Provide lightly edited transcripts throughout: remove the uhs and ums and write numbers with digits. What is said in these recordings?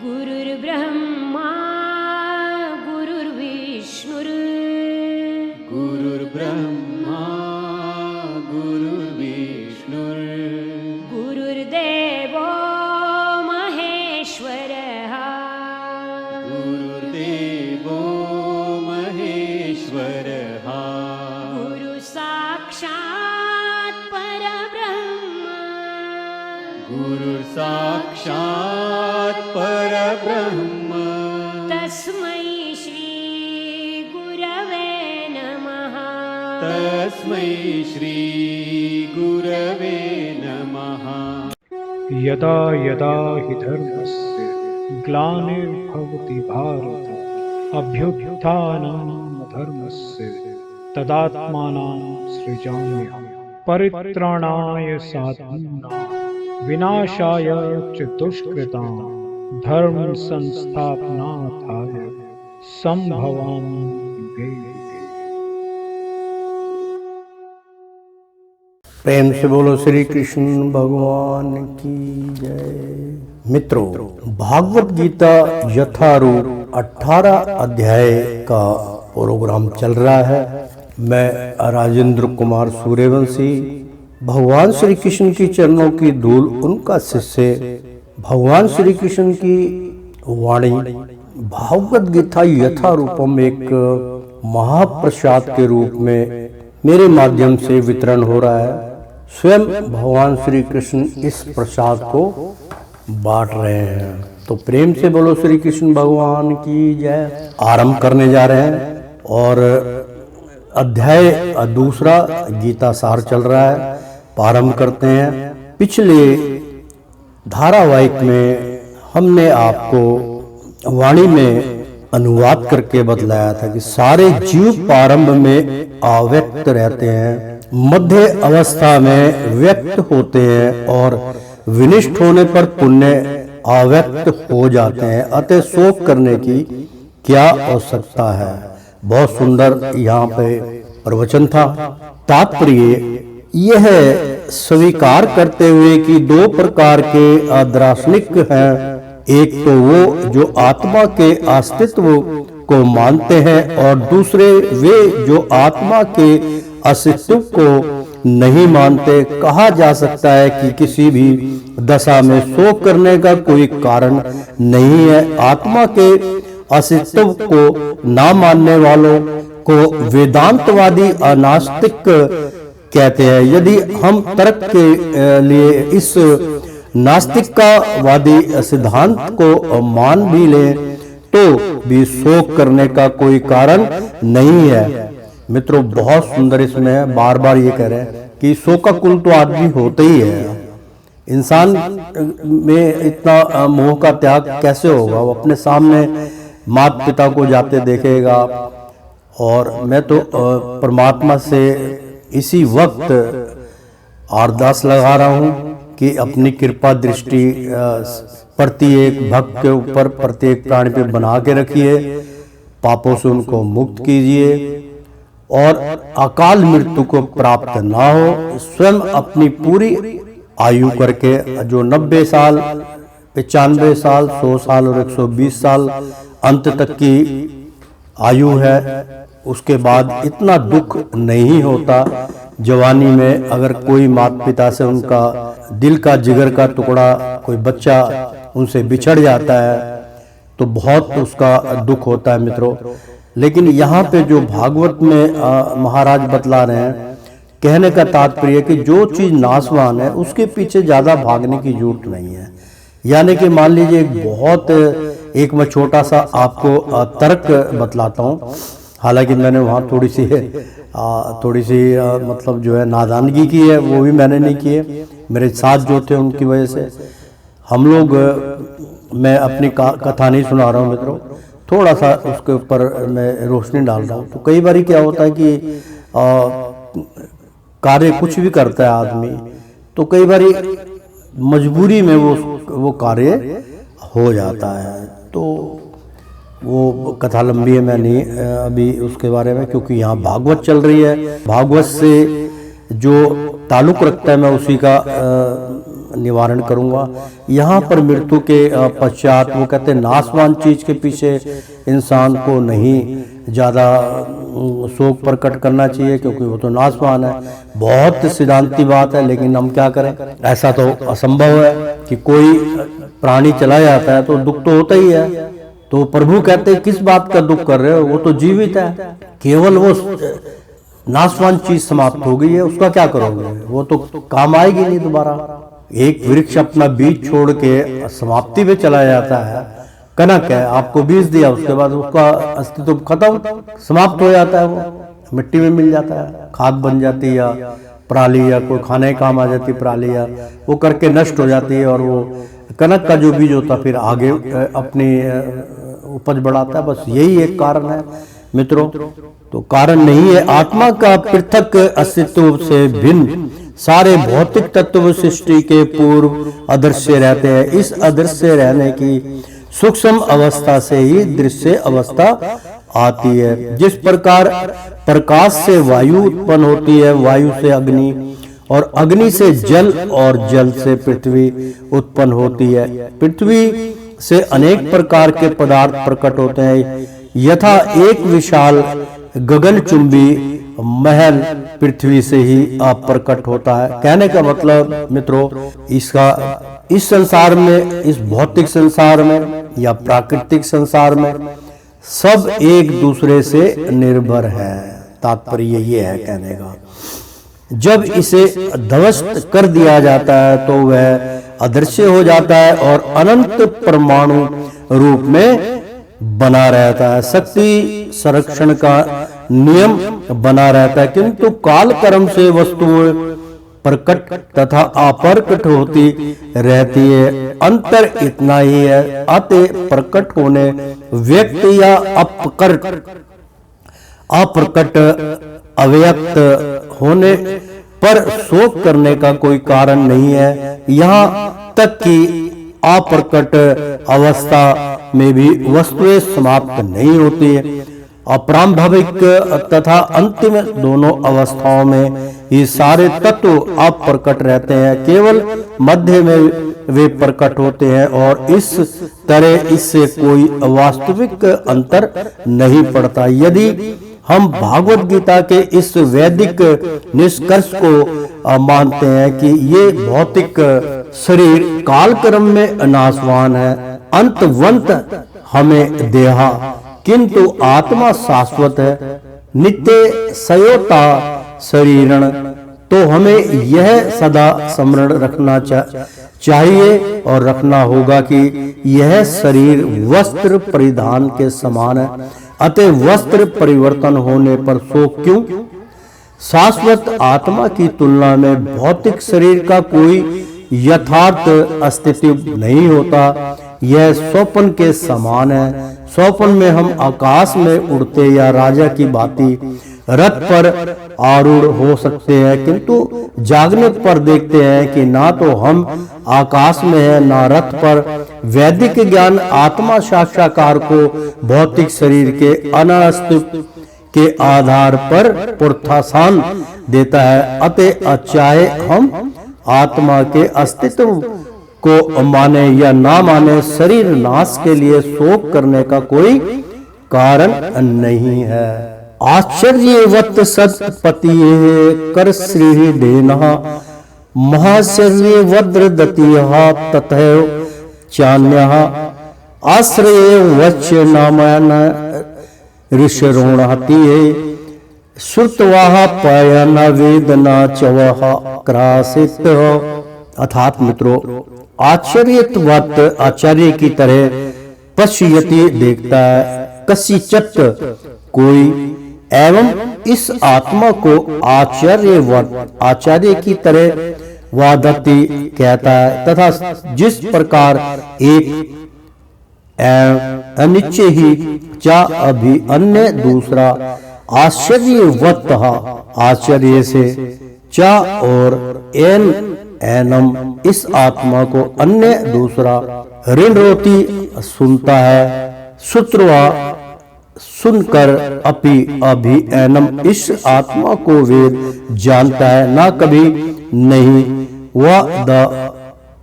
गुरुर्ब्रह्मा गुरुर्विष्णुर् गुरुर्ब्रह्मा गुरुर्विष्णुर् गुरुर्देवो महेश्वरः गुरुर्देवो महेश्वरः गुरुसाक्षात् परब्रह्म गुरुर्साक्षात् परब्रह्म तस्मै श्री गुरवे नमः तस्मै श्री गुरवे नमः। यदा यदा हि धर्मस्य ग्लानिर्भवति भारत अभ्युत्थानं धर्मस्य तदात्मानं सृजाम्यहम् परित्राणाय साधूनां विनाशाय च दुष्कृतां धर्म संस्थापनार्थाय संभवामि युगे युगे। प्रेम से बोलो श्री कृष्ण भगवान की जय। मित्रों, भागवत गीता यथारूप 18 अध्याय का प्रोग्राम चल रहा है। मैं राजेंद्र कुमार सूर्यवंशी, भगवान श्री कृष्ण की चरणों की धूल उनका शिष्य, भगवान श्री कृष्ण की वाणी भागवत गीता यथारूपम एक महाप्रसाद के रूप में मेरे माध्यम से वितरण हो रहा है। स्वयं भगवान श्री कृष्ण इस प्रसाद को बांट रहे हैं। तो प्रेम से बोलो श्री कृष्ण भगवान की जय। आरंभ करने जा रहे हैं और अध्याय दूसरा गीता सार चल रहा है। प्रारंभ करते हैं। पिछले धारावाहिक में हमने आपको वाणी में अनुवाद करके बतलाया था कि सारे जीव प्रारंभ में अव्यक्त रहते हैं, मध्य अवस्था में व्यक्त होते हैं और विनिष्ट होने पर पुण्य अव्यक्त हो जाते हैं। अतः शोक करने की क्या आवश्यकता है। बहुत सुंदर यहाँ पे प्रवचन था। तात्पर्य यह स्वीकार करते हुए कि दो प्रकार के दार्शनिक हैं। एक तो वो जो आत्मा के अस्तित्व को मानते हैं और दूसरे वे जो आत्मा के अस्तित्व को नहीं मानते। कहा जा सकता है कि किसी भी दशा में शोक करने का कोई कारण नहीं है। आत्मा के अस्तित्व को ना मानने वालों को वेदांतवादी अनास्तिक कहते हैं। यदि हम तर्क के लिए इस नास्तिकवादी सिद्धांत को मान भी लें तो भी शोक करने का कोई कारण नहीं है। मित्रों, बहुत सुंदर इसमें है। बार बार ये कह रहे हैं कि शोकाकुल तो आदमी होते ही है। इंसान में इतना मोह का त्याग कैसे होगा। वो अपने सामने माता पिता को जाते देखेगा। और मैं तो परमात्मा से इसी वक्त अरदास लगा रहा हूँ कि अपनी कृपा दृष्टि प्रत्येक भक्त के ऊपर, प्रत्येक प्राणी पे बना के रखिए, पापों से उनको मुक्त कीजिए और अकाल मृत्यु को प्राप्त ना हो। स्वयं अपनी पूरी आयु करके जो 90 साल, 95 साल, 100 साल और 120 साल अंत तक की आयु है, उसके बाद इतना दुख नहीं होता। जवानी में अगर कोई माता पिता से उनका दिल का जिगर का टुकड़ा, कोई बच्चा उनसे बिछड़ जाता है तो बहुत उसका दुख होता है मित्रों। लेकिन यहाँ पे जो भागवत में महाराज बतला रहे हैं, कहने का तात्पर्य कि जो चीज नाशवान है उसके पीछे ज्यादा भागने की जरूरत नहीं है। यानी कि मान लीजिए एक मैं छोटा सा आपको तर्क बतलाता हूँ। हालांकि मैंने वहाँ थोड़ी सी मतलब जो है नादानगी की है, वो भी मैंने नहीं की है। मेरे साथ जो थे उनकी वजह से हम लोग, मैं अपनी कथा नहीं सुना रहा हूँ मित्रों, थोड़ा सा उसके ऊपर मैं रोशनी डाल रहा हूँ। तो कई बार क्या होता है कि कार्य कुछ भी करता है आदमी, तो कई बार मजबूरी में वो कार्य हो जाता है। तो वो कथा लंबी है, मैं नहीं अभी उसके बारे में, क्योंकि यहाँ भागवत चल रही है। भागवत से जो ताल्लुक रखता है मैं उसी का निवारण करूंगा। यहाँ पर मृत्यु के पश्चात वो कहते हैं नाशवान चीज के पीछे इंसान को नहीं ज़्यादा शोक प्रकट करना चाहिए, क्योंकि वो तो नाशवान है। बहुत सिद्धांती बात है, लेकिन हम क्या करें, ऐसा तो असंभव है कि कोई प्राणी चला जाता है तो दुख तो होता ही है। तो प्रभु कहते हैं किस बात का दुख कर रहे हो, वो तो जीवित है, केवल वो नाशवान चीज समाप्त हो गई है, उसका क्या करोगे, वो तो काम आएगी नहीं दोबारा। एक वृक्ष अपना बीज छोड़ के समाप्ति में चला जाता है, कनक है, आपको बीज दिया, उसके बाद उसका अस्तित्व खत्म, समाप्त हो जाता है, वो मिट्टी में मिल जाता है, खाद बन जाती है, या पराली या कोई खाने काम आ जाती है पराली, या वो करके नष्ट हो जाती है, और वो कनक का जो बीज होता फिर आगे अपनी उपज बढ़ाता है। बस यही एक कारण है मित्रों, तो कारण नहीं है। आत्मा का पृथक अस्तित्व से भिन्न सारे भौतिक तत्व सृष्टि के पूर्व अदृश्य रहते हैं। इस अदृश्य रहने की सूक्ष्म अवस्था से ही दृश्य अवस्था आती है। जिस प्रकार प्रकाश से वायु उत्पन्न होती है, वायु से अग्नि, और अग्नि से जल, और जल से पृथ्वी उत्पन्न होती है। पृथ्वी से अनेक प्रकार के पदार्थ प्रकट होते हैं, यथा एक विशाल गगनचुंबी महल पृथ्वी से ही प्रकट होता है। कहने का मतलब मित्रों, इस संसार में, इस भौतिक संसार में या प्राकृतिक संसार में सब एक दूसरे से निर्भर है। तात्पर्य ये है कहने का। जब इसे ध्वस्त कर दिया जाता है तो वह अदृश्य हो जाता है और अनंत परमाणु रूप में बना रहता है। शक्ति संरक्षण का नियम बना रहता है, किंतु काल कर्म से वस्तुएं प्रकट तथा अप्रकट होती रहती है। अंतर इतना ही है, अतः प्रकट होने व्यक्त या अप्रकट अव्यक्त होने पर शोक करने का कोई कारण नहीं है। यहाँ तक कि अप्रकट अवस्था में भी वस्तुएं समाप्त नहीं होती है। अपरांभविक तथा अंतिम दोनों अवस्थाओं में ये सारे तत्व अप्रकट रहते हैं, केवल मध्य में वे प्रकट होते हैं, और इस तरह इससे कोई वास्तविक अंतर नहीं पड़ता। यदि हम भागवत गीता के इस वैदिक निष्कर्ष को मानते हैं कि ये भौतिक शरीर कालक्रम में नाशवान है, अंतवंत हमें देहा, किंतु आत्मा शाश्वत है, नित्य सयोता शरीरण, तो हमें यह सदा स्मरण रखना चाहिए और रखना होगा कि यह शरीर वस्त्र परिधान के समान है, अतः वस्त्र परिवर्तन होने पर शोक क्यों। शाश्वत आत्मा की तुलना में भौतिक शरीर का कोई यथार्थ अस्तित्व नहीं होता। यह स्वप्न के समान है। स्वप्न में हम आकाश में उड़ते या राजा की भांति रथ पर आरूढ़ हो सकते हैं, किंतु जागने पर देखते हैं कि ना तो हम आकाश में है ना रथ पर। वैदिक ज्ञान आत्मा साक्षात्कार को भौतिक शरीर के अनास्तित्व के आधार पर प्रोत्साहन देता है। अतः चाहे हम आत्मा के अस्तित्व को माने या ना माने, शरीर नाश के लिए शोक करने का कोई कारण नहीं है। आश्चर्यवत सत्पति कर श्री देना महाश्चर्य वज्र दतिहा तथैव चान्यः आश्रय वच नामन ऋषरोणहति श्रुतवाह पयन वेदना चवह क्रासित। अर्थात मित्रों, आश्चर्यवत आचार्य की तरह पश्यति देखता है कसिचत कोई, एवं इस आत्मा को आचार्यवत आचार्य की तरह वादति कहता है, तथा जिस प्रकार एक अनिश्चय ही चा अभी अन्य दूसरा आश्चर्यवत आश्चर्य से चा और एनम इस आत्मा को अन्य दूसरा ऋणरोती सुनता है। श्रुत्वा सुनकर अपि अभी एनम इस आत्मा को वेद जानता है, ना कभी नहीं। वह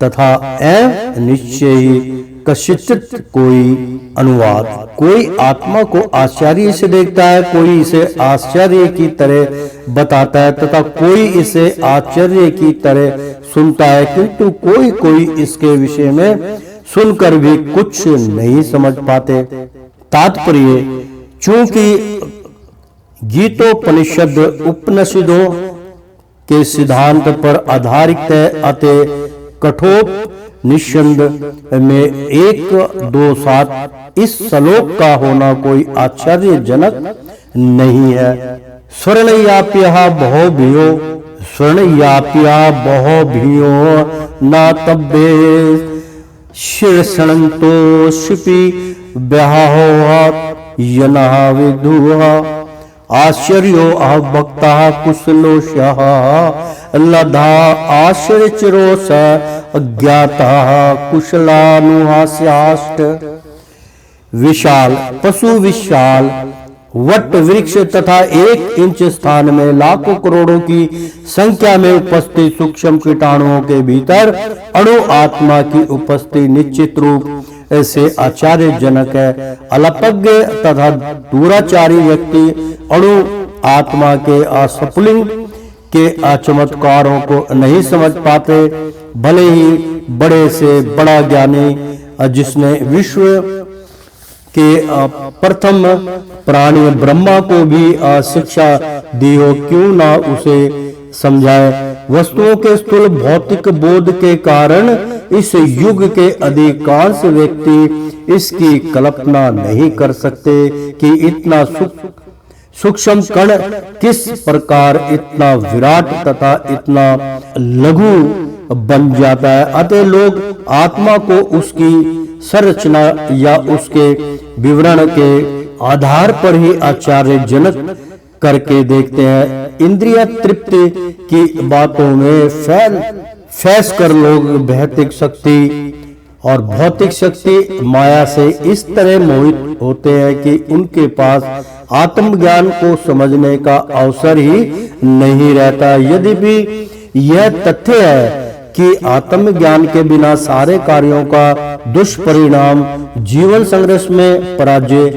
तथा एवं निश्चय ही कशिचित कोई अनुवाद। कोई आत्मा को आश्चर्य से देखता है, कोई इसे आश्चर्य की तरह बताता है तथा कोई इसे आश्चर्य की तरह सुनता है, किंतु कोई कोई इसके विषय में सुनकर भी कुछ नहीं समझ पाते। तात्पर्य, चूंकि गीतोपनिषद उपनिषदों के सिद्धांत पर आधारित है, अतः कठोपनिषद में 1-2-7 इस श्लोक का होना कोई आश्चर्यजनक नहीं है। स्वर्णयाप्यः बहुभियो स्वर्णयाप्या बहुभियो नातव्ये शीर्षणन्तो शिपि व्याहोहात् यनः विदुः आश्चर्यो भक्ता कुशलोषः लधा आश्चर्यचिरो स अज्ञाता कुशलानुहास्याष्ट। विशाल पशु विशाल वट वृक्ष तथा 1 इंच स्थान में लाखों करोड़ों की संख्या में उपस्थित सूक्ष्म कीटाणुओं के भीतर अणु आत्मा की उपस्थिति निश्चित रूप से आश्चर्यजनक है। अल्पज्ञ तथा दुराचारी व्यक्ति अणु आत्मा के असफलिंग के चमत्कारों को नहीं समझ पाते। भले ही बड़े से बड़ा ज्ञानी जिसने विश्व के प्रथम प्राणी ब्रह्मा को भी शिक्षा दी हो, क्यों ना उसे समझाए। वस्तुओं के स्थूल भौतिक बोध के कारण इस युग के अधिकांश व्यक्ति इसकी कल्पना नहीं कर सकते कि इतना सूक्ष्म कण किस प्रकार इतना विराट तथा इतना लघु बन जाता है। अतः लोग आत्मा को उसकी संरचना या उसके विवरण के आधार पर ही आश्चर्यजनक करके देखते हैं। इंद्रिय तृप्ति की बातों में फैस कर लोग भौतिक शक्ति और भौतिक शक्ति माया से इस तरह मोहित होते हैं कि उनके पास आत्मज्ञान को समझने का अवसर ही नहीं रहता। यद्यपि यह तथ्य है कि आत्मज्ञान के बिना सारे कार्यों का दुष्परिणाम जीवन संघर्ष में पराजय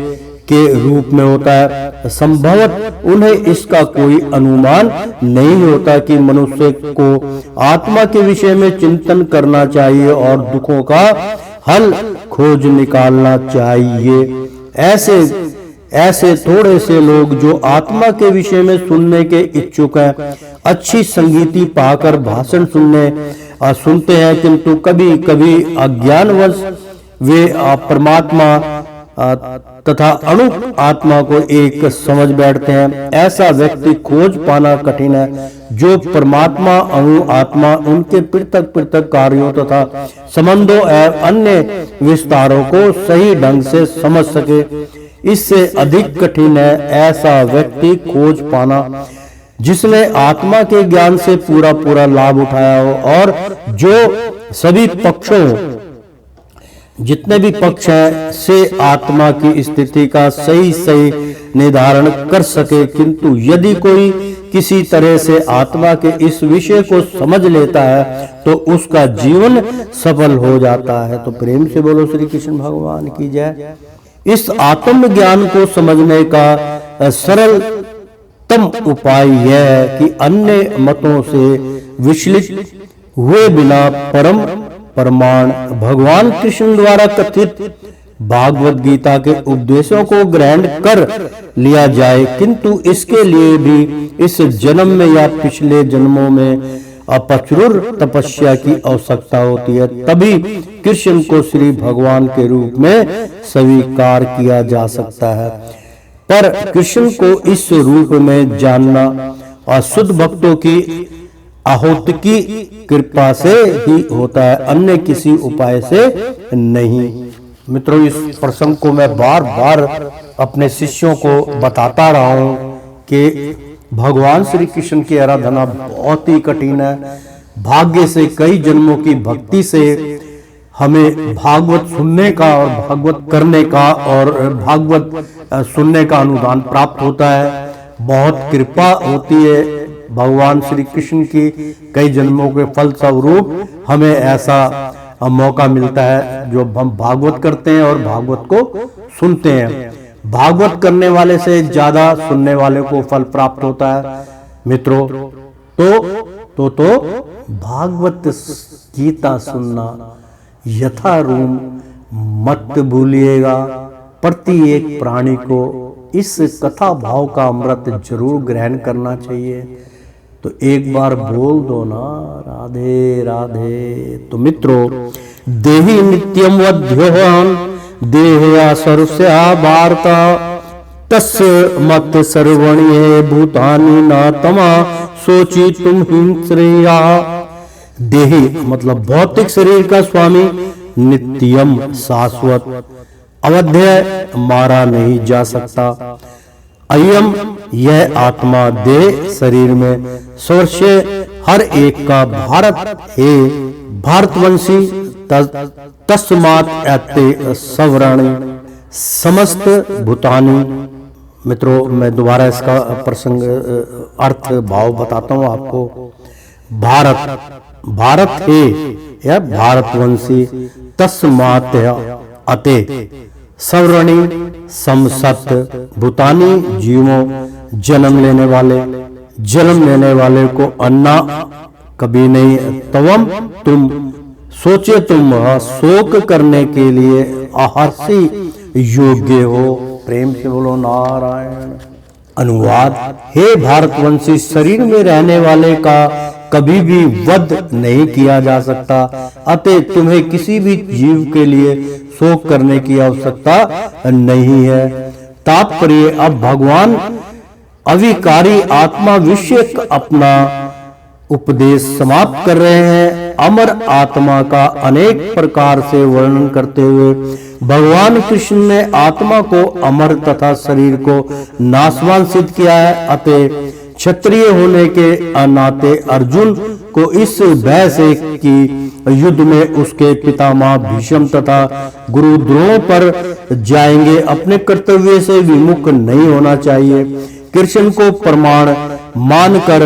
के रूप में होता है। संभवतः उन्हें इसका कोई अनुमान नहीं होता कि मनुष्य को आत्मा के विषय में चिंतन करना चाहिए और दुखों का हल खोज निकालना चाहिए। ऐसे थोड़े से लोग जो आत्मा के विषय में सुनने के इच्छुक हैं, अच्छी संगीति पाकर भाषण सुनते हैं, किंतु कभी कभी अज्ञानवश वे परमात्मा तथा अणु आत्मा को एक समझ बैठते हैं। ऐसा व्यक्ति खोज पाना कठिन है जो परमात्मा अणु आत्मा उनके पृथक पृथक कार्यों तथा संबंधों एवं अन्य विस्तारों को सही ढंग से समझ सके। इससे अधिक कठिन है ऐसा व्यक्ति खोज पाना जिसने आत्मा के ज्ञान से पूरा लाभ उठाया हो और जो सभी पक्षों जितने भी पक्ष हैं से आत्मा की स्थिति का सही निर्धारण कर सके। किंतु यदि कोई किसी तरह से आत्मा के इस विषय को समझ लेता है तो उसका जीवन सफल हो जाता है। तो प्रेम से बोलो श्री कृष्ण भगवान की जय। इस आत्म ज्ञान को समझने का सरलतम उपाय यह है कि अन्य मतों से विचलित हुए बिना परम प्रमाण भगवान कृष्ण द्वारा कथित भागवत गीता के उपदेशों को ग्रहण कर लिया जाए। किंतु इसके लिए भी इस जन्म में या पिछले जन्मों में अप्रचुर तपस्या की आवश्यकता होती है, तभी कृष्ण को श्री भगवान के रूप में स्वीकार किया जा सकता है। पर कृष्ण को इस रूप में जानना अशुद्ध भक्तों की आहुति की कृपा से ही होता है, अन्य किसी उपाय से नहीं। मित्रों, इस प्रसंग को मैं बार बार अपने शिष्यों को बताता रहा हूं कि भगवान श्री कृष्ण की आराधना बहुत ही कठिन है। भाग्य से कई जन्मों की भक्ति से हमें भागवत सुनने का और भागवत करने का और भागवत सुनने का अनुदान प्राप्त होता है। बहुत कृपा होती है भगवान श्री कृष्ण की कई जन्मों के फल स्वरूप हमें ऐसा मौका मिलता है जो हम भागवत करते हैं और भागवत को सुनते हैं। भागवत करने वाले से ज्यादा सुनने वाले को फल प्राप्त होता है मित्रों। तो भागवत गीता सुनना यथारूप मत भूलिएगा। प्रत्येक प्राणी को इस कथा भाव का अमृत जरूर ग्रहण करना चाहिए। तो एक बार बोल दो ना, राधे राधे। तो मित्रों, देहि नित्यम वध्योहम देहया सर्वस्या वार्ता तस्य मत सर्वणीय भूतानि न तमा सोची तुम हिंस्रेया। देहि मतलब भौतिक शरीर का स्वामी, नित्यम शाश्वत, अवध्य मारा नहीं जा सकता, अयम यह आत्मा देह शरीर में स्वर्ष हर एक का भारत है, भारतवंशी तस्मात् एते सवरणी समस्त भूतानी। मित्रों, मैं दोबारा इसका प्रसंग अर्थ भाव बताता हूं आपको। भारत है या भारतवंशी, तस्मात् अते सवरणी समसत भूतानी जीवों, जन्म लेने वाले को अन्ना कभी नहीं, तवम तुम सोचे तुम शोक करने के लिए आहर्षि योग्य हो। प्रेम से बोलो नारायण। अनुवाद, हे भारतवंशी, शरीर में रहने वाले का कभी भी वध नहीं किया जा सकता, अतः तुम्हें किसी भी जीव के लिए शोक करने की आवश्यकता नहीं है। तात्पर्य, अब भगवान अविकारी आत्मा विषयक अपना उपदेश समाप्त कर रहे हैं। अमर आत्मा का अनेक प्रकार से वर्णन करते हुए भगवान कृष्ण ने आत्मा को अमर तथा शरीर को नाशवान सिद्ध किया है। अतः क्षत्रिय होने के नाते अर्जुन को इस भय से कि युद्ध में उसके पितामह भीष्म तथा गुरु द्रोण पर जाएंगे, अपने कर्तव्य से विमुख नहीं होना चाहिए। कृष्ण को प्रमाण मानकर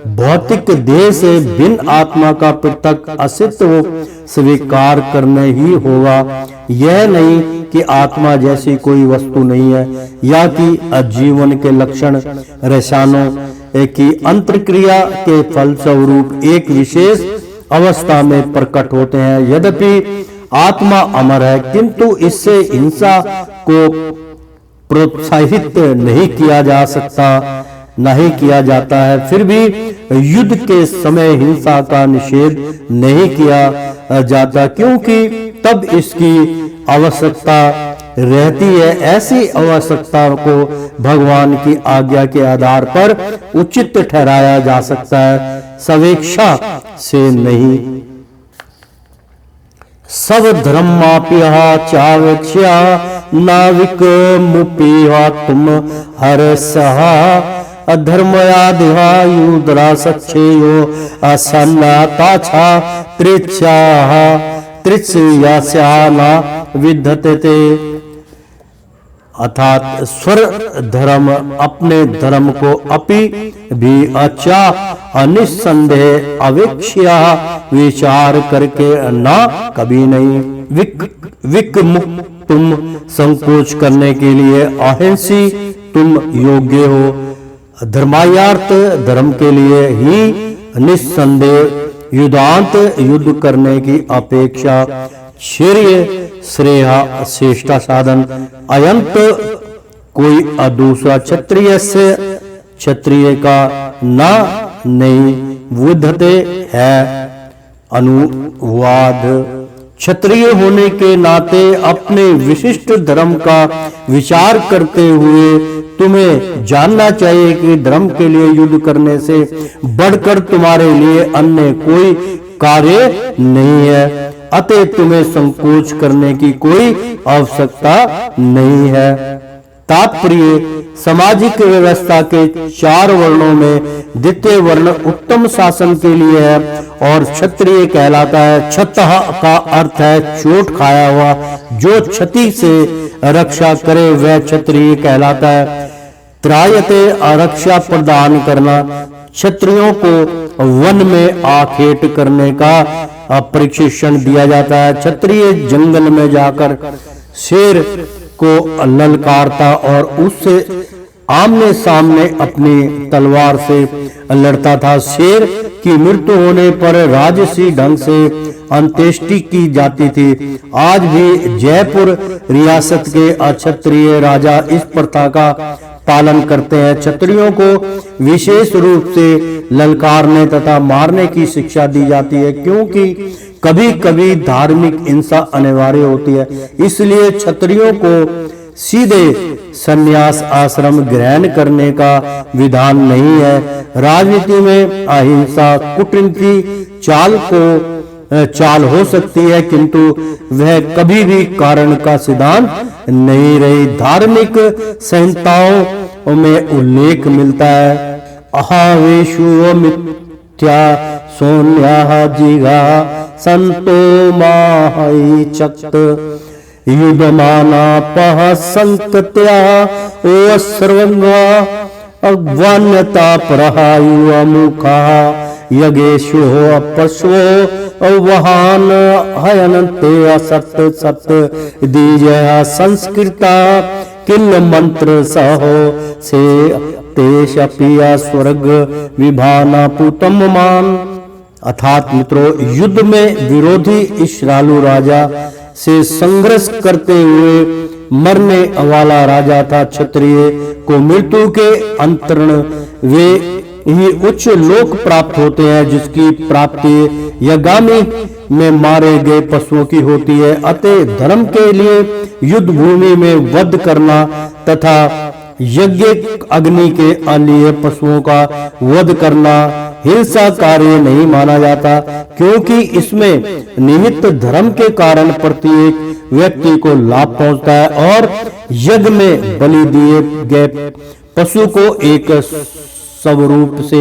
भौतिक देह से भिन्न आत्मा का पृथक अस्तित्व स्वीकार करने ही होगा। यह नहीं कि आत्मा जैसी कोई वस्तु नहीं है या कि जीवन के लक्षण रसायनों की अंतर्क्रिया के फल स्वरूप एक विशेष अवस्था में प्रकट होते हैं। यद्यपि आत्मा अमर है, किंतु इससे हिंसा को प्रोत्साहित नहीं किया जाता है। फिर भी युद्ध के समय हिंसा का निषेध नहीं किया जाता, क्योंकि तब इसकी आवश्यकता रहती है। ऐसी आवश्यकता को भगवान की आज्ञा के आधार पर उचित ठहराया जा सकता है, स्वेच्छा से नहीं। सब धर्माप्यः चावेक्ष्या नाविक मुपेहा तुम हर्षः अधर्मयादिहा युद्रा सक्षेयो असन्नाताछा त्रिच्छाः त्रिच्छयास्याना विद्धते। अर्थात स्वर धर्म अपने धर्म को अपि भी अच्छा अनिसंदेह अवेक्ष्या विचार करके ना कभी नहीं। विक मुक्त तुम संकोच करने के लिए अहिंसी तुम योग्य हो। धर्मायार्थ धर्म के लिए ही निस्संदेह युद्धांत युद्ध करने की अपेक्षा श्रेय श्रेष्ठ साधन। अयंत कोई दूसरा क्षत्रिय का ना नहीं विद्धते है। अनुवाद, क्षत्रिय होने के नाते अपने विशिष्ट धर्म का विचार करते हुए तुम्हें जानना चाहिए कि धर्म के लिए युद्ध करने से बढ़कर तुम्हारे लिए अन्य कोई कार्य नहीं है। अतः तुम्हें संकोच करने की कोई आवश्यकता नहीं है। तात्पर्य, सामाजिक व्यवस्था के 4 वर्णों में द्वितीय वर्ण उत्तम शासन के लिए है और क्षत्रिय कहलाता है। क्षतः का अर्थ है चोट खाया हुआ, जो क्षति से रक्षा करे वह क्षत्रिय कहलाता है। त्रायते रक्षा प्रदान करना, क्षत्रियों को वन में आखेट करने का प्रशिक्षण दिया जाता है। क्षत्रिय जंगल में जाकर शेर को ललकारता और उससे आमने सामने अपनी तलवार से लड़ता था। शेर की मृत्यु होने पर राजसी ढंग से अंत्येष्टि की जाती थी। आज भी जयपुर रियासत के अक्षत्रिय राजा इस प्रथा का पालन करते हैं। क्षत्रियों को विशेष रूप से ललकारने तथा मारने की शिक्षा दी जाती है, क्योंकि कभी कभी धार्मिक हिंसा अनिवार्य होती है। इसलिए क्षत्रियों को सीधे संन्यास आश्रम ग्रहण करने का विधान नहीं है। राजनीति में अहिंसा कूटनीति चाल हो सकती है, किंतु वह कभी भी कारण का सिद्धांत नहीं रही। धार्मिक संहिताओं में उल्लेख मिलता है, अहावेशु मिथ्या सोन्या जिगा संतो माहि चक्त युद्धमाना पह संकत्या ओ सर्वंगा अग्वान्यता प्रहायु अमुखा यगेशो अपश्वो वहान हयनते असत सत दीजया संस्कृता किल मंत्र सहो से तेश पिया स्वर्ग विभाना पुतम मान। अर्थात मित्रों, युद्ध में विरोधी इश्रालु राजा से संघर्ष करते हुए मरने वाला राजा था। क्षत्रिय को मृत्यु के अंतरण वे ही उच्च लोक प्राप्त होते हैं, जिसकी प्राप्ति यज्ञामी में मारे गए पशुओं की होती है। अतः धर्म के लिए युद्ध भूमि में वध करना तथा यज्ञ अग्नि के लिए पशुओं का वध करना हिंसा कार्य नहीं माना जाता, क्योंकि इसमें निहित धर्म के कारण प्रत्येक व्यक्ति को लाभ पहुंचता है और यज्ञ में बलि दिए गए पशु को एक स्वरूप से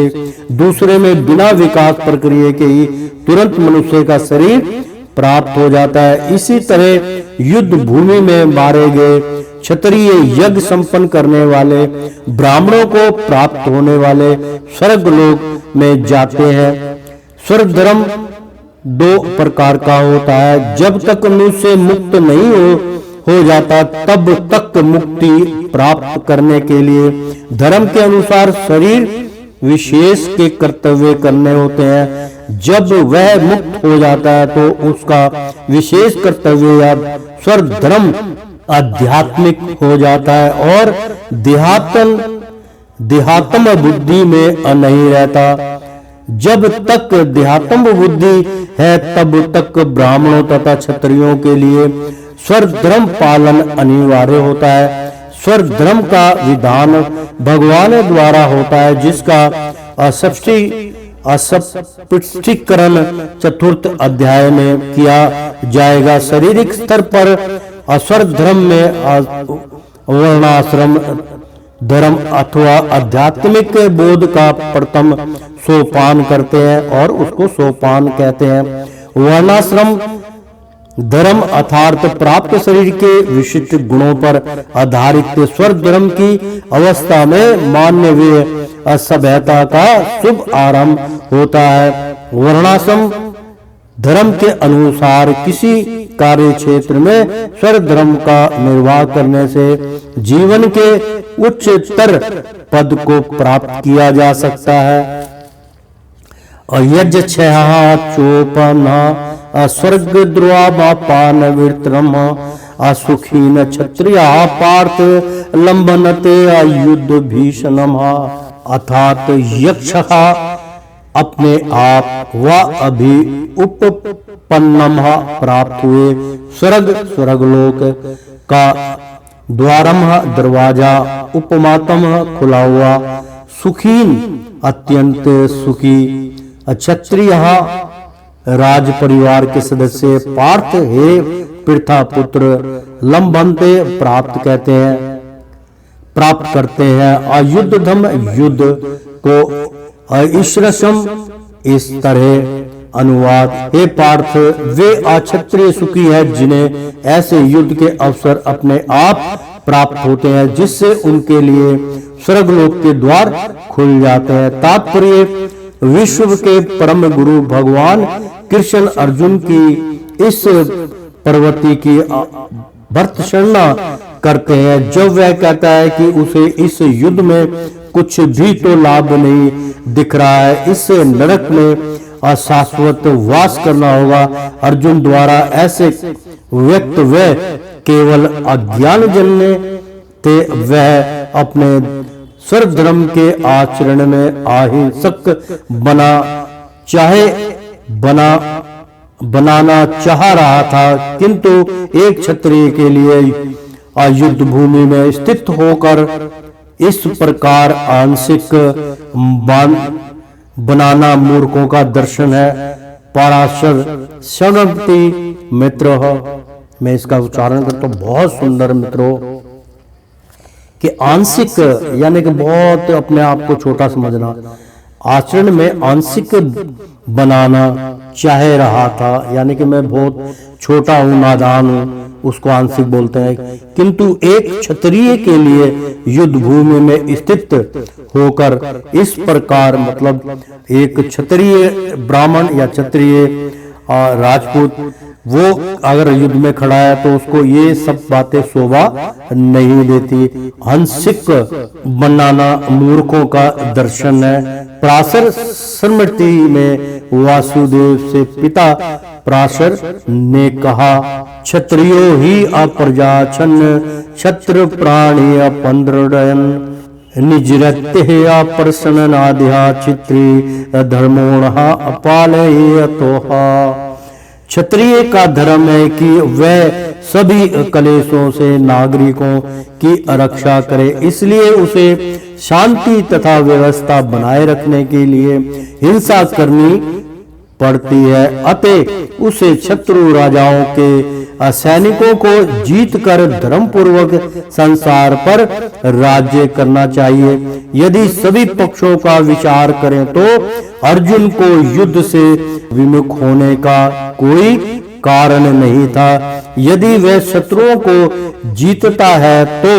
दूसरे में बिना विकास प्रक्रिया के ही तुरंत मनुष्य का शरीर प्राप्त हो जाता है। इसी तरह युद्ध भूमि में मारे गए क्षत्रिय यज्ञ संपन्न करने वाले ब्राह्मणों को प्राप्त होने वाले स्वर्ग लोक में जाते हैं। स्वर्ग धर्म दो प्रकार का होता है। जब तक मनुष्य मुक्त नहीं हो जाता तब तक मुक्ति प्राप्त करने के लिए धर्म के अनुसार शरीर विशेष के कर्तव्य करने होते हैं। जब वह मुक्त हो जाता है तो उसका विशेष कर्तव्य या स्वर्ग धर्म आध्यात्मिक हो जाता है और देहात्म बुद्धि में नहीं रहता। जब तक देहात्म बुद्धि है तब तक ब्राह्मणों तथा क्षत्रियों के लिए स्वर्ग धर्म पालन अनिवार्य होता है। स्वर्ग धर्म का विधान भगवान द्वारा होता है, जिसका अस्पष्टीकरण चतुर्थ अध्याय में किया जाएगा। शारीरिक स्तर पर स्वर्ग धर्म में वर्णाश्रम धर्म अथवा आध्यात्मिक बोध का प्रथम सोपान करते हैं और उसको सोपान कहते हैं। वर्णाश्रम धर्म अर्थात प्राप्त शरीर के विशिष्ट गुणों पर आधारित स्वर्ग धर्म की अवस्था में मानवीय सभ्यता का शुभ आरंभ होता है। वर्णाश्रम धर्म के अनुसार किसी कार्य क्षेत्र में स्वर्ग धर्म का निर्वाह करने से जीवन के उच्चतर पद को प्राप्त किया जा सकता है। यज्ञ चोपना स्वर्ग द्रुवापान वित्रम असुखीन क्षत्रिया पार्थ लंबनते युद्ध भीषणम। अर्थात यक्ष अपने आप व अभी उपपन्नम प्राप्त हुए स्वर्गलोक का द्वारम दरवाजा उपमातम खुला हुआ सुखीन अत्यंत सुखी क्षत्रिय राज परिवार के सदस्य पार्थ हे पृथा पुत्र लंबनते प्राप्त करते हैं। अयुद्ध धम युद्ध को ईश्वरसम इस तरह अनुवाद, हे पार्थ वे अक्षत्रिय सुखी है जिन्हें ऐसे युद्ध के अवसर अपने आप प्राप्त होते हैं, जिससे उनके लिए स्वर्गलोक के द्वार खुल जाते हैं। तात्पर्य, विश्व के परम गुरु भगवान कृष्ण अर्जुन की इस प्रवृत्ति की भर्त्सना करते हैं जब वह कहता है कि उसे इस युद्ध में कुछ भी तो लाभ नहीं दिख रहा है, इस नरक में अशाश्वत वास करना होगा। अर्जुन द्वारा ऐसे व्यक्त वह केवल अज्ञान जन्य थे, वह अपने स्वर्ग धर्म के आचरण में अहिंसक बनाना चाह रहा था, किंतु एक क्षत्रिय के लिए युद्ध भूमि में स्थित होकर इस प्रकार आंशिक बनाना मूर्खों का दर्शन है। पराशर संगति मित्र, मैं इसका उच्चारण करता हूं, बहुत सुंदर मित्रों, कि आंशिक यानी कि बहुत अपने आप को छोटा समझना, आचरण में आंशिक बनाना चाह रहा था, यानी कि मैं बहुत छोटा हूं, नादान हूं, उसको आंशिक बोलते हैं। किंतु एक क्षत्रिय के लिए युद्ध भूमि में स्थित होकर इस प्रकार, मतलब एक क्षत्रिय ब्राह्मण या क्षत्रिय राजपूत, वो अगर युद्ध में खड़ा है तो उसको ये सब बातें शोभा नहीं देती। आंशिक बनाना मूर्खों का दर्शन है। पराशर स्मृति में वासुदेव से पिता पराशर ने कहा, क्षत्रियो ही अप्रजा छन्न, क्षत्र प्राणी अपंद्रयन, निजरते अप्रसन्नाद्या चित्री धर्मोणः अपालयतोहा। क्षत्रिय का धर्म है कि वह सभी कलेशों से नागरिकों की रक्षा करे, इसलिए उसे शांति तथा व्यवस्था बनाए रखने के लिए हिंसा करनी पड़ती है। अतः उसे शत्रु राजाओं के सैनिकों को जीतकर धर्मपूर्वक संसार पर राज्य करना चाहिए। यदि सभी पक्षों का विचार करें तो अर्जुन को युद्ध से विमुख होने का कोई कारण नहीं था। यदि वह शत्रुओं को जीतता है तो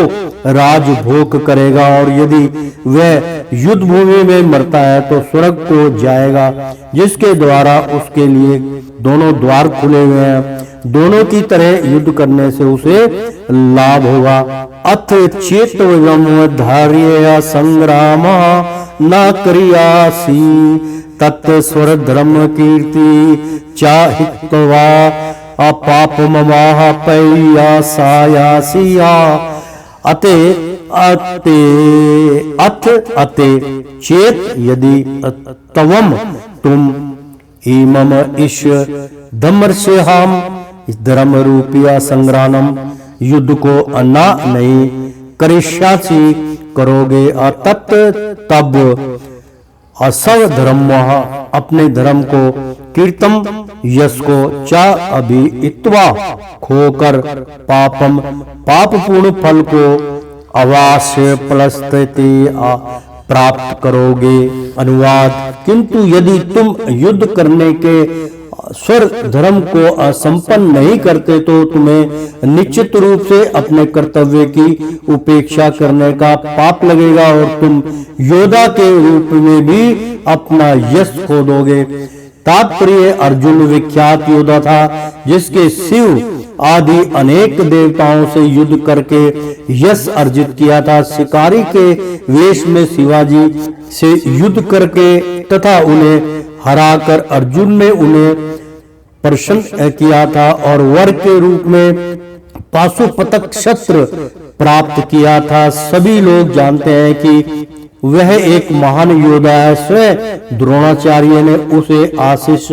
राजभोग करेगा, और यदि वह युद्ध भूमि में मरता है तो स्वर्ग को जाएगा, जिसके द्वारा उसके लिए दोनों द्वार खुले हुए हैं। दोनों की तरह युद्ध करने से उसे लाभ होगा। अथ चेतव्यम धार्य संग्राम न करियासी, तत्स्वर धर्म कीर्ति चाहित्वा अपाप ममाह पैयासायासिया। अते चेत यदि तवम तुम इमम इश धर्मस्यहम, इस धर्म रूपिया संग्रामम, युद्ध को अन्ना नहीं करिष्यासी करोगे, तत् तब असव धर्म, अपने धर्म को, कीर्तम यश को, चा अभी इत्वा खोकर, पापम पापपूर्ण फल को, अवास्य फलस्थिति प्राप्त करोगे। अनुवाद, किंतु यदि तुम युद्ध करने के स्वर धर्म को असंपन्न नहीं करते तो तुम्हें निश्चित रूप से अपने कर्तव्य की उपेक्षा करने का पाप लगेगा, और तुम योद्धा के रूप में भी अपना यश खो दोगे। तात्पर्य, अर्जुन विख्यात योद्धा था जिसके शिव आदि अनेक देवताओं से युद्ध करके यश अर्जित किया था। शिकारी के वेश में शिवाजी से युद्ध करके तथा उन्हें हराकर अर्जुन ने उन्हें प्रसन्न किया था, और वर के रूप में पाशुपतक शस्त्र प्राप्त किया था। सभी लोग जानते हैं कि वह एक महान योद्धा है। स्वयं द्रोणाचार्य ने उसे आशीष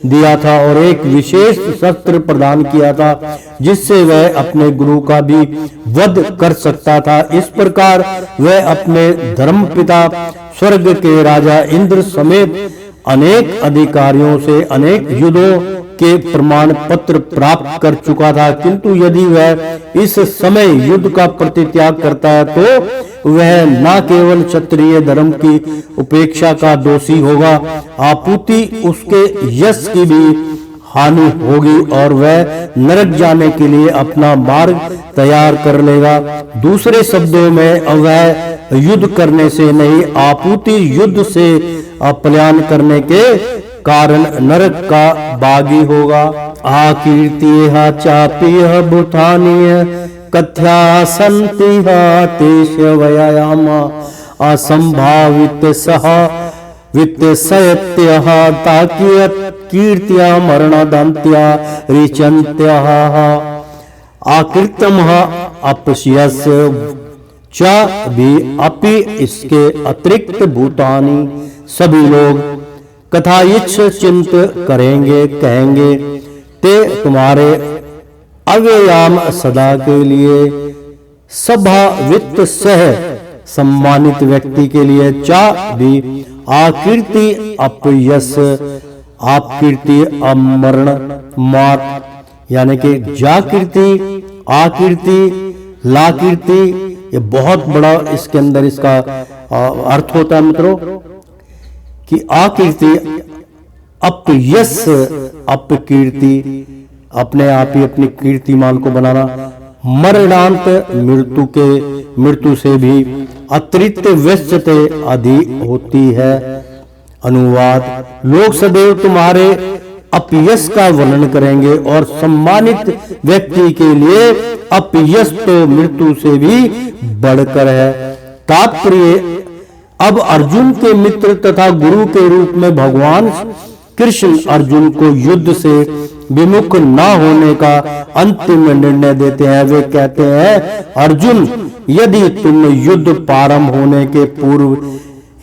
दिया था और एक विशेष शस्त्र प्रदान किया था जिससे वह अपने गुरु का भी वध कर सकता था। इस प्रकार वह अपने धर्मपिता स्वर्ग के राजा इंद्र समेत अनेक अधिकारियों से अनेक युद्धों के प्रमाण पत्र प्राप्त कर चुका था, किंतु यदि वह इस समय युद्ध का प्रतित्याग करता है तो वह न केवल क्षत्रिय धर्म की उपेक्षा का दोषी होगा, आपूर्ति उसके यश की भी हानि होगी और वह नरक जाने के लिए अपना मार्ग तैयार कर लेगा। दूसरे शब्दों में वह युद्ध करने से नहीं, आपूति युद्ध से पलायन करने के कारण नरक का बागी होगा। आकीर्तिः चापिह भूतानि कथ्या सन्ति तेष व्यायाम असंभावित सह वित्त सयत्यः ताकि कीर्त्या मरणदंत्या रिचन्त्यः आकृतमः अपश्यस्य च भी अपि इसके अतिरिक्त भूतानि सभी लोग कथा इच्छ चिंत करेंगे, कहेंगे ते तुम्हारे अव्ययाम सदा के लिए सभा वित्त सह सम्मानित व्यक्ति के लिए चा भी आकीर्ति अपयश आपकीर्ति अमरण मात, यानी कि जाकीर्ति आकीर्ति लाकीर्ति, ये बहुत बड़ा इसके अंदर इसका अर्थ होता है मित्रों कि आकीर्ति अपयश अपकीर्ति, अपने आप ही अपनी कीर्तिमान को बनाना, मरणांत मृत्यु से भी अतिरिक्त व्यस्तते आदि होती है। अनुवाद, लोग सदैव तुम्हारे अपयश का वर्णन करेंगे और सम्मानित व्यक्ति के लिए अपयश तो मृत्यु से भी बढ़कर है। तात्पर्य, अब अर्जुन के मित्र तथा गुरु के रूप में भगवान कृष्ण अर्जुन को युद्ध से विमुख न होने का अंतिम निर्णय देते हैं। वे कहते हैं, अर्जुन, यदि तुम युद्ध प्रारंभ होने के पूर्व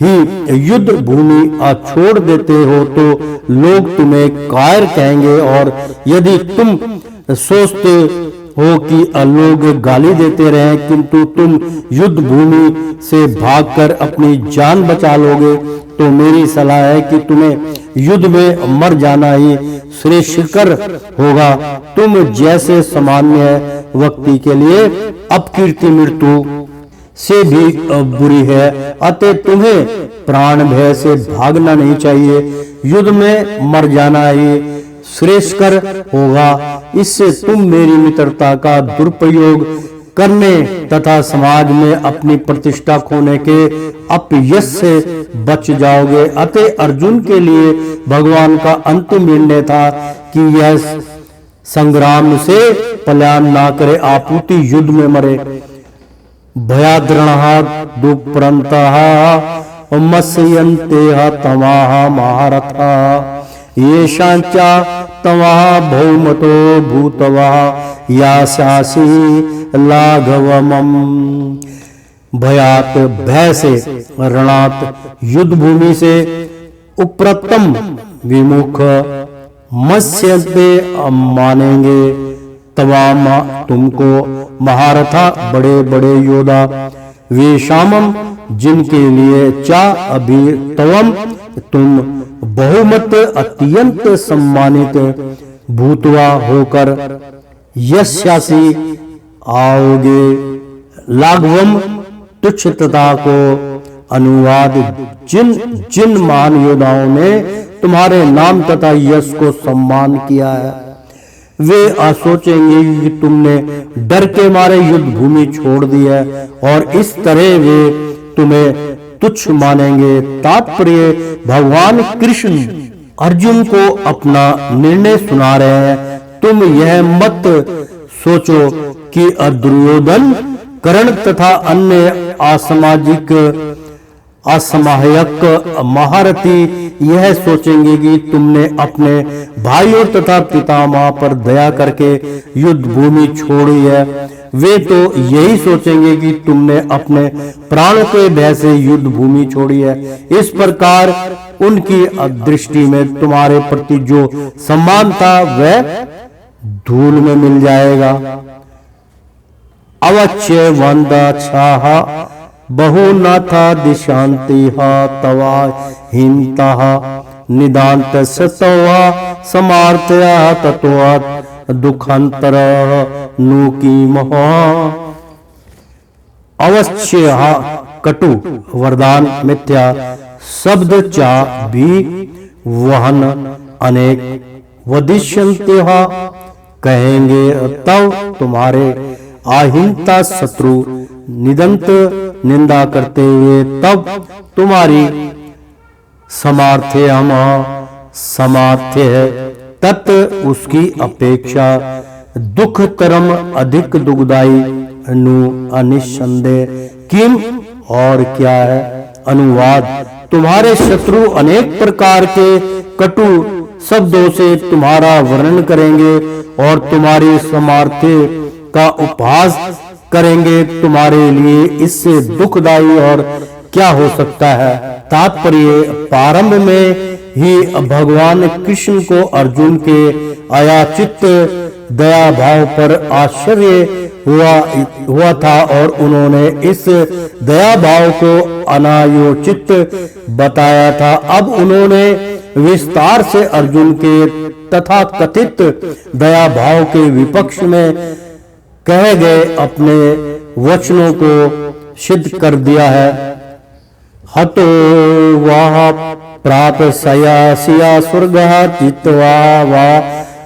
ही युद्ध भूमि छोड़ देते हो तो लोग तुम्हें कायर कहेंगे, और यदि तुम सोचते हो कि लोग गाली देते रहे किंतु तुम युद्ध भूमि से भागकर अपनी जान बचा लोगे, तो मेरी सलाह है कि तुम्हें युद्ध में मर जाना ही श्रेष्ठकर होगा। तुम जैसे सामान्य व्यक्ति के लिए अपकीर्ति मृत्यु से भी बुरी है, अतः तुम्हें प्राण भय से भागना नहीं चाहिए, युद्ध में मर जाना ही श्रेष्ठकर होगा। इससे तुम मेरी मित्रता का दुरुपयोग करने तथा समाज में अपनी प्रतिष्ठा खोने के अपयश से बच जाओगे। अतः अर्जुन के लिए भगवान का अंतिम निर्णय था कि यह संग्राम से पलायन ना करे, आपूति युद्ध में मरे। भयाद्रणः दुःप्रन्तः मत्स्यन्ते तमाह महारथः येषांचा तवाह भौमतो भूतवा यासासी लाघवमम्। भयात भय से, रणात युद्ध भूमि से, उप्रतम विमुख, मत्स्यन्ते मानेंगे, तवाम तुमको, महारथा बड़े बड़े योद्धा, वेशामम जिनके लिए चा अभी तवम तुम बहुमत अत्यंत सम्मानित भूतवा होकर यशासी आओगे। लाघवम तुच्छता को। अनुवाद, जिन जिन महान योद्धाओं ने तुम्हारे नाम तथा यश को सम्मान किया है वे सोचेंगे कि तुमने डर के मारे युद्ध भूमि छोड़ दी है और इस तरह वे तुम्हें तुच्छ मानेंगे। तात्पर्य, भगवान कृष्ण अर्जुन को अपना निर्णय सुना रहे हैं। तुम यह मत सोचो कि दुर्योधन, कर्ण तथा अन्य असामाजिक असमायक महारथी यह सोचेंगे कि तुमने अपने भाइयों तथा पितामह पर दया करके युद्ध भूमि छोड़ी है। वे तो यही सोचेंगे कि तुमने अपने प्राण के भय से युद्ध भूमि छोड़ी है। इस प्रकार उनकी दृष्टि में तुम्हारे प्रति जो सम्मान था वह धूल में मिल जाएगा। अवच्य वंदा छाह बहु न था दिशांति तवा हिंता निदांत सतवा समार्थया तत्वा दुखांतर नूकी महा। अवश्य कटु वरदान मिथ्या शब्द चा भी वहन अनेक वदिष्यन्त्यः, कहेंगे तब तुम्हारे आहिंता शत्रु निदंत निंदा करते हुए, तब तुम्हारी समार्थ्य समार्थ्य है, तत् उसकी अपेक्षा दुखतरम अधिक दुखदाई नु अनिसंदेह किम और क्या है। अनुवाद, तुम्हारे शत्रु अनेक प्रकार के कटु शब्दों से तुम्हारा वर्णन करेंगे और तुम्हारी सामर्थ्य का उपहास करेंगे, तुम्हारे लिए इससे दुखदाई और क्या हो सकता है। तात्पर्य, प्रारंभ में ही भगवान कृष्ण को अर्जुन के अयाचित दया भाव पर आश्चर्य हुआ था और उन्होंने इस दया भाव को अनायोचित बताया था। अब उन्होंने विस्तार से अर्जुन के तथा कथित दया भाव के विपक्ष में कहे गए अपने वचनों को सिद्ध कर दिया है। हतो वह प्रात सयासिया स्वर्ग चित्वा वा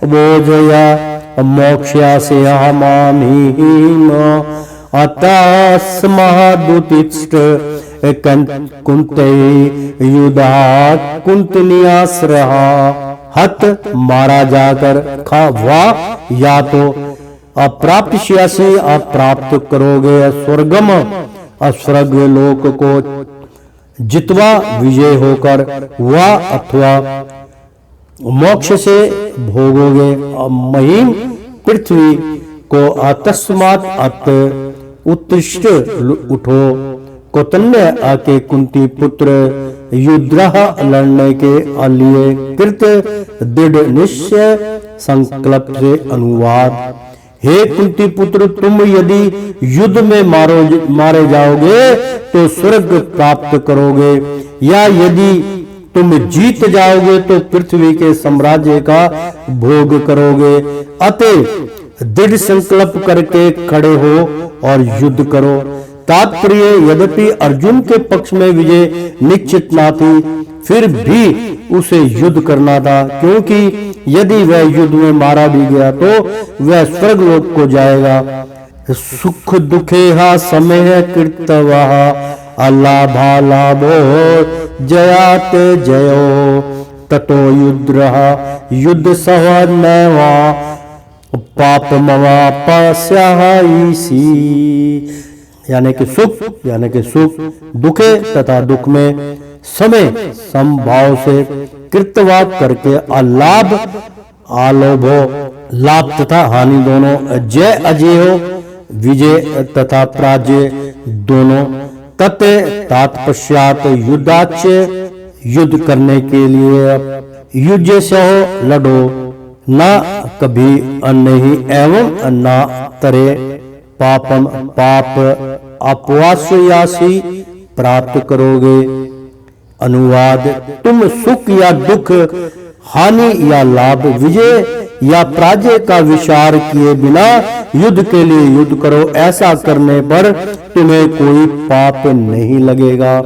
बोधया मोक्ष्यासे मामीम अतस्मदुतिष्ठ कुंते युधा कुंतनियाश्रह। हत मारा जाकर, खा वा या तो अप्राप्यसी अप्राप्त करोगे, स्वर्गम स्वर्ग लोक को जितवा विजय होकर, वा अथवा मोक्ष से भोगोगे। महीम पृथ्वी को अतस्मात् अत उत्तिष्ठ उठो, कौतन्य आके कुंती पुत्र युद्ध लड़ने के लिए कृत दृढ़ निश्चय संकल्प से। अनुवाद, हे कुंती पुत्र, तुम यदि युद्ध में मारे जाओगे तो स्वर्ग प्राप्त करोगे, या यदि तुम जीत जाओगे तो पृथ्वी के साम्राज्य का भोग करोगे। अतः दृढ़ संकल्प करके खड़े हो और युद्ध करो। तात्पर्य, यद्यपि अर्जुन के पक्ष में विजय निश्चित न थी, फिर भी उसे युद्ध करना था, क्योंकि यदि वह युद्ध में मारा भी गया तो वह स्वर्गलोक को जाएगा। सुख दुखे हा समय कृतवा अलाभा लाभो जयात जयो ततो युद्ध सह नैवा पाप मवा पस्याईसी। यानी कि सुख दुखे तथा दुख में समय समभाव से कृतवाद करके अलाभ आलोभो, लाभ तथा हानि दोनों, जय अजय हो, विजय तथा पराजय दोनों, तत् तत्पश्चात युद्धाच युद्ध करने के लिए युद्ध से हो लड़ो, न कभी अन्य ही एवं न तरे पापम पाप अपवास्यासी प्राप्त करोगे। अनुवाद, तुम सुख या दुख, हानि या लाभ, विजय या पराजय का विचार किए बिना युद्ध के लिए युद्ध करो। ऐसा करने पर तुम्हें कोई पाप नहीं लगेगा।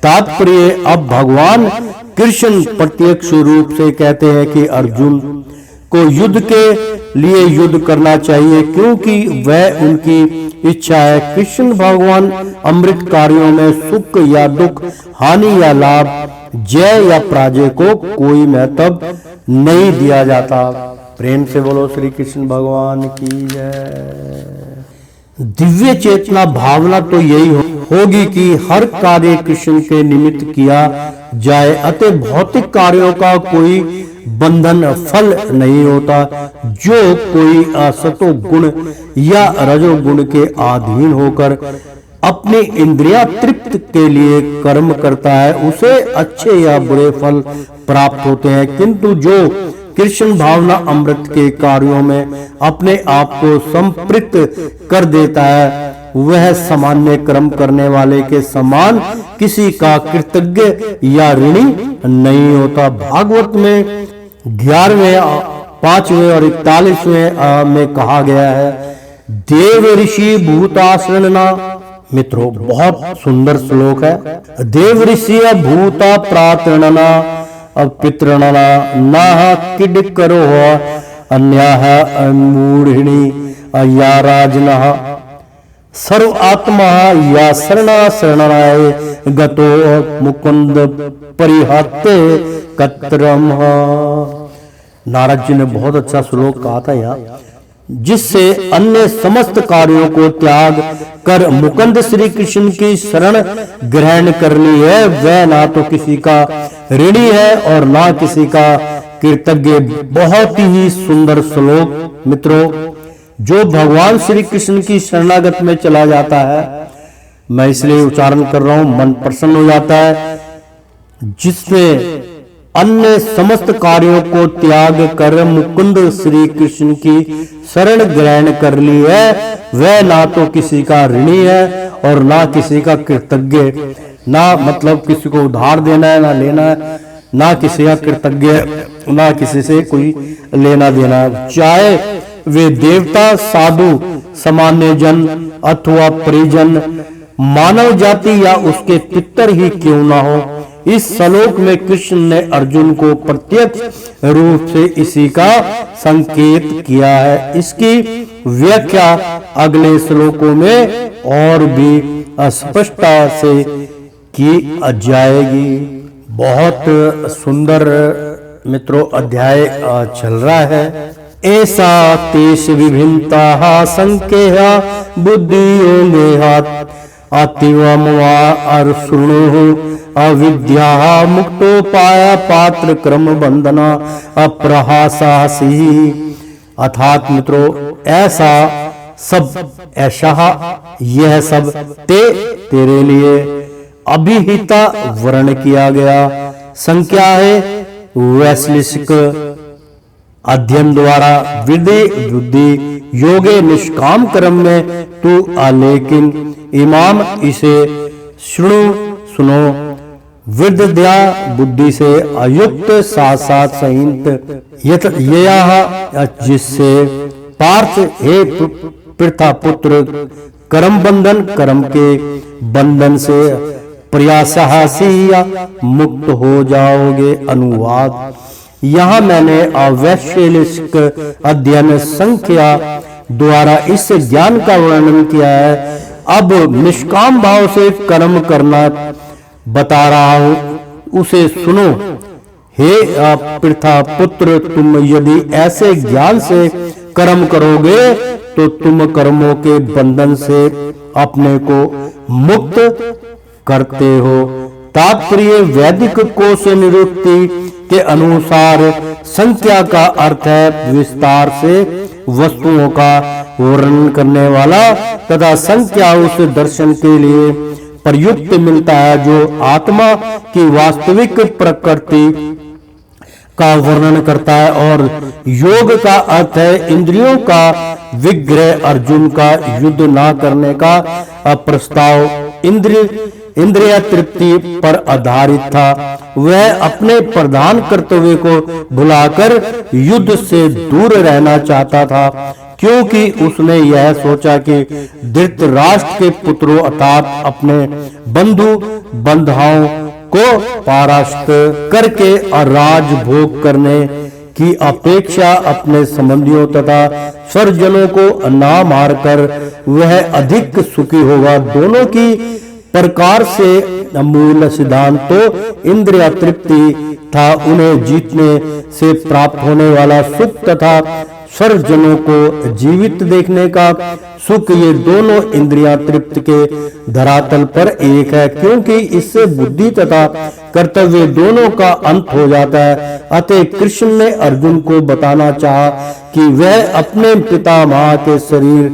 तात्पर्य, अब भगवान कृष्ण प्रत्यक्ष रूप से कहते हैं कि अर्जुन को युद्ध के लिए युद्ध करना चाहिए, क्योंकि वह उनकी इच्छा है। कृष्ण भगवान अमृत कार्यों में सुख या दुख, हानि या लाभ, जय या पराजय को कोई महत्व नहीं दिया जाता। प्रेम से बोलो श्री कृष्ण भगवान की जय। दिव्य चेतना भावना तो यही होगी कि हर कार्य कृष्ण के निमित्त किया जाए, अतः भौतिक कार्यों का कोई बंधन फल नहीं होता। जो कोई असतो गुण या रजोगुण के अधीन होकर अपनी इंद्रिया तृप्त के लिए कर्म करता है, उसे अच्छे या बुरे फल प्राप्त होते हैं। किंतु जो कृष्ण भावना अमृत के कार्यों में अपने आप को संपृक्त कर देता है, वह सामान्य कर्म करने वाले के समान किसी का कृतज्ञ या ऋणी नहीं होता। भागवत में 11वें, 5वें और 41वें में कहा गया है, देव ऋषि भूताश्रणना। मित्रों, बहुत सुंदर श्लोक है। देव ऋषि भूता प्रातरणना अब पितृणा नाह किड करो अन्याह मूढ़िणी या राजनः सर्व आत्मा या शरणा शरणाय गतो मुकुंद परिहते कत्रम। नारद जी ने बहुत अच्छा श्लोक कहा था यहाँ, जिससे अन्य समस्त कार्यों को त्याग कर मुकुंद श्री कृष्ण की शरण ग्रहण करनी है, वह ना तो किसी का ऋणी है और ना किसी का कृतज्ञ। बहुत ही सुंदर श्लोक मित्रों। जो भगवान श्री कृष्ण की शरणागत में चला जाता है, मैं इसलिए उच्चारण कर रहा हूं, मन प्रसन्न हो जाता है। जिसने अन्य समस्त कार्यों को त्याग कर मुकुंद श्री कृष्ण की शरण ग्रहण कर ली है, वह ना तो किसी का ऋणी है और ना किसी का कृतज्ञ। ना मतलब किसी को उधार देना है, ना लेना है, ना किसी का कृतज्ञ, ना किसी से कोई लेना देना है। चाहे वे देवता, साधु, सामान्य जन अथवा परिजन, मानव जाति या उसके पितर ही क्यों ना हो। इस श्लोक में कृष्ण ने अर्जुन को प्रत्यक्ष रूप से इसी का संकेत किया है। इसकी व्याख्या अगले श्लोकों में और भी स्पष्टता से की जाएगी। बहुत सुंदर मित्रों अध्याय चल रहा है। ऐसा तेष विभिन्नता संख्या बुद्धियों में अतिवम वा अविद्या मुक्तोपाय पात्र क्रम बंधना अप्रहासासी। अर्थात मित्रों ऐसा सब, ऐसा यह सब तेरे लिए अभिहिता वर्ण किया गया। संख्या है वैश्लेषिक अध्ययन द्वारा विधि बुद्धि योगे निष्काम कर्म में तू लेकिन इमाम इसे सुनो विद्या बुद्धि से अयुक्त साथ साथ संहित जिससे पार्थ हे पृथा पुत्र कर्म बंधन कर्म के बंधन से प्रयासहासिया मुक्त हो जाओगे। अनुवाद यहाँ मैंने अवैश्लेषिक अध्ययन संख्या द्वारा इस ज्ञान का वर्णन किया है। अब निष्काम भाव से कर्म करना बता रहा हूं, उसे सुनो। हे पृथा पुत्र, तुम यदि ऐसे ज्ञान से कर्म करोगे तो तुम कर्मों के बंधन से अपने को मुक्त करते हो। तात्पर्य वैदिक कोश निरुक्ति के अनुसार संख्या का अर्थ है विस्तार से वस्तुओं का वर्णन करने वाला, तथा संख्या उस दर्शन के लिए प्रयुक्त मिलता है जो आत्मा की वास्तविक प्रकृति का वर्णन करता है। और योग का अर्थ है इंद्रियों का विग्रह। अर्जुन का युद्ध ना करने का प्रस्ताव इंद्रिय तृप्ति पर आधारित था। वह अपने प्रधान कर्तव्य को भुलाकर युद्ध से दूर रहना चाहता था, क्योंकि उसने यह सोचा कि धृतराष्ट्र के पुत्रों अर्थात अपने बंधु बंधुओं को परास्त करके राज भोग करने की अपेक्षा अपने संबंधियों तथा स्वजनों को ना मारकर वह अधिक सुखी होगा। दोनों की प्रकार से मूल सिद्धांत तो इंद्रिय तृप्ति था। उन्हें जीतने से प्राप्त होने वाला सुख तथा स्वजनों को जीवित देखने का सुख, ये दोनों इंद्रिया तृप्ति के धरातल पर एक है, क्योंकि इससे बुद्धि तथा कर्तव्य दोनों का अंत हो जाता है। अतः कृष्ण ने अर्जुन को बताना चाहा कि वह अपने पितामह के शरीर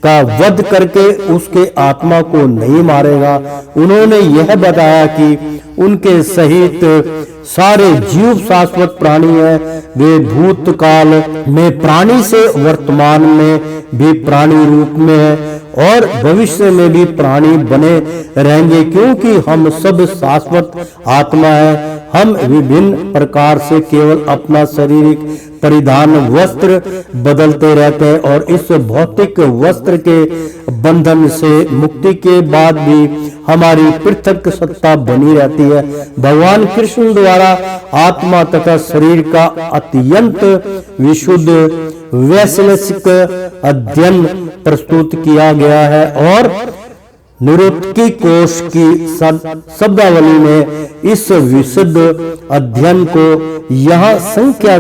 का वध करके उसके आत्मा को नहीं मारेगा। उन्होंने यह बताया कि उनके सहित सारे जीव शाश्वत प्राणी हैं। वे भूतकाल में प्राणी से वर्तमान में भी प्राणी रूप में है और भविष्य में भी प्राणी बने रहेंगे, क्योंकि हम सब शाश्वत आत्मा है। हम विभिन्न प्रकार से केवल अपना शारीरिक परिधान वस्त्र बदलते रहते हैं और इस भौतिक वस्त्र के बंधन से मुक्ति के बाद भी हमारी पृथक सत्ता बनी रहती है। भगवान कृष्ण द्वारा आत्मा तथा शरीर का अत्यंत विशुद्ध वैश्लेषिक अध्ययन प्रस्तुत किया गया है और निरुक्ति कोश की शब्दावली में इस विशुद्ध अध्ययन को यहाँ संख्या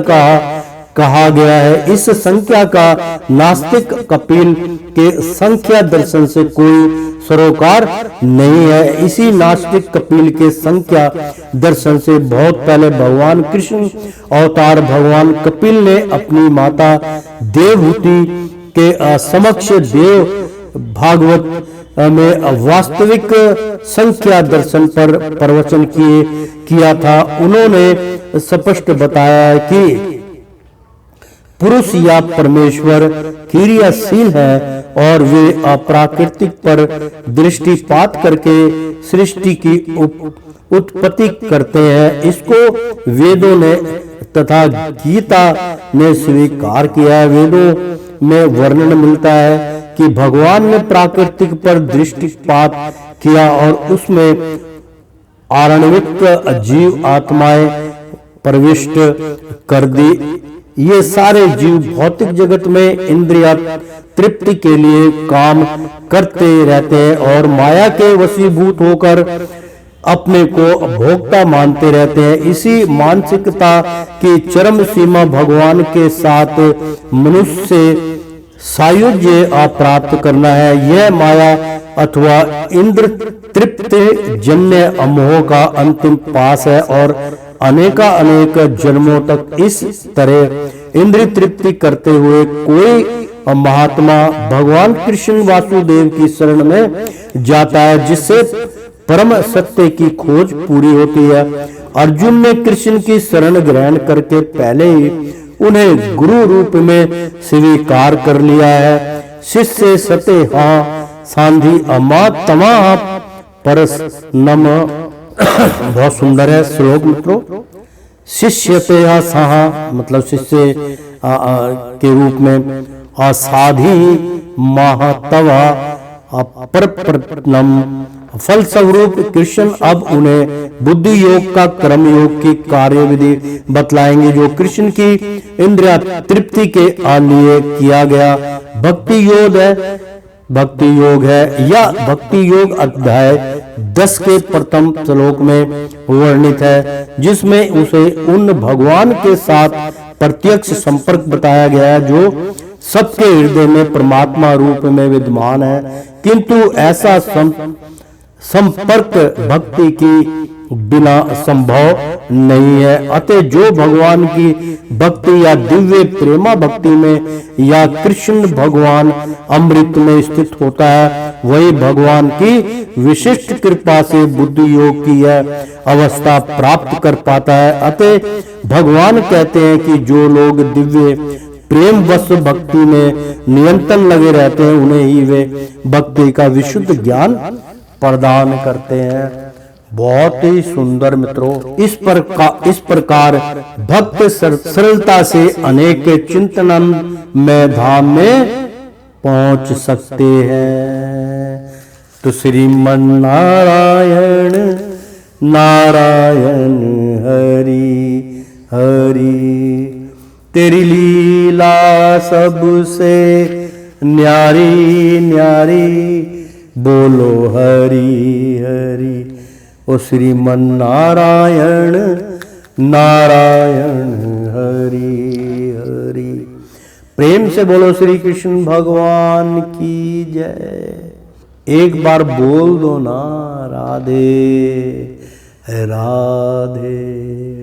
कहा गया है। इस संख्या का नास्तिक कपिल के संख्या दर्शन से कोई सरोकार नहीं है। इसी नास्तिक कपिल के संख्या दर्शन से बहुत पहले भगवान कृष्ण अवतार भगवान कपिल ने अपनी माता देवहूति के समक्ष देव भागवत में वास्तविक संख्या दर्शन पर प्रवचन किया था। उन्होंने स्पष्ट बताया कि पुरुष या परमेश्वर क्रियाशील है और वे अप्राकृतिक पर दृष्टिपात करके सृष्टि की उत्पत्ति करते हैं। इसको वेदों ने तथा गीता ने स्वीकार किया है। वेदों में वर्णन मिलता है कि भगवान ने प्राकृतिक पर दृष्टिपात किया और उसमें आणविक जीव आत्माएं प्रविष्ट कर दी। ये सारे जीव भौतिक जगत में इंद्रिया तृप्ति के लिए काम करते रहते हैं और माया के वशीभूत होकर अपने को भोक्ता मानते रहते हैं। इसी मानसिकता की चरम सीमा भगवान के साथ मनुष्य से सायुज्य प्राप्त करना है। यह माया अथवा इंद्र तृप्ति जन्य अमोह का अंतिम पास है और अनेक जन्मों तक इस तरह इंद्रिय तृप्ति करते हुए कोई महात्मा भगवान कृष्ण वासुदेव की शरण में जाता है, जिससे परम सत्य की खोज पूरी होती है। अर्जुन ने कृष्ण की शरण ग्रहण करके पहले ही उन्हें गुरु रूप में स्वीकार कर लिया है। शिष्य सते हाँ सांधि अमा तमा परस नम। बहुत सुंदर है श्लोक मित्रों। शिष्य पे सहा मतलब शिष्य के रूप में असाधि महातवा परप्रतनम। फल स्वरूप कृष्ण अब उन्हें बुद्धि योग का कर्म योग की कार्य विधि बतलाएंगे जो कृष्ण की इंद्रिया तृप्ति के लिए किया गया भक्ति योग है। या भक्ति योग अध्याय 10 के प्रथम श्लोक में वर्णित है, जिसमें उसे उन भगवान के साथ प्रत्यक्ष संपर्क बताया गया है जो सबके हृदय में परमात्मा रूप में विद्यमान है। किंतु ऐसा संपर्क भक्ति की बिना संभव नहीं है। अतः जो भगवान की भक्ति या दिव्य प्रेमा भक्ति में या कृष्ण भगवान अमृत में स्थित होता है, वही भगवान की विशिष्ट कृपा से बुद्धि योग की यह अवस्था प्राप्त कर पाता है। अतः भगवान कहते हैं कि जो लोग दिव्य प्रेम वश भक्ति में निरंतर लगे रहते हैं, उन्हें ही वे भक्ति का विशुद्ध ज्ञान प्रदान करते हैं। बहुत ही सुंदर मित्रों। इस प्रकार भक्त सरलता से अनेक चिंतन में धाम में पहुंच सकते हैं। तो श्रीमन नारायण नारायण हरि हरि, तेरी लीला सबसे न्यारी न्यारी, बोलो हरि हरि। ओ श्रीमन नारायण नारायण हरि हरि। प्रेम से बोलो श्री कृष्ण भगवान की जय। एक बार बोल दो ना राधे राधे।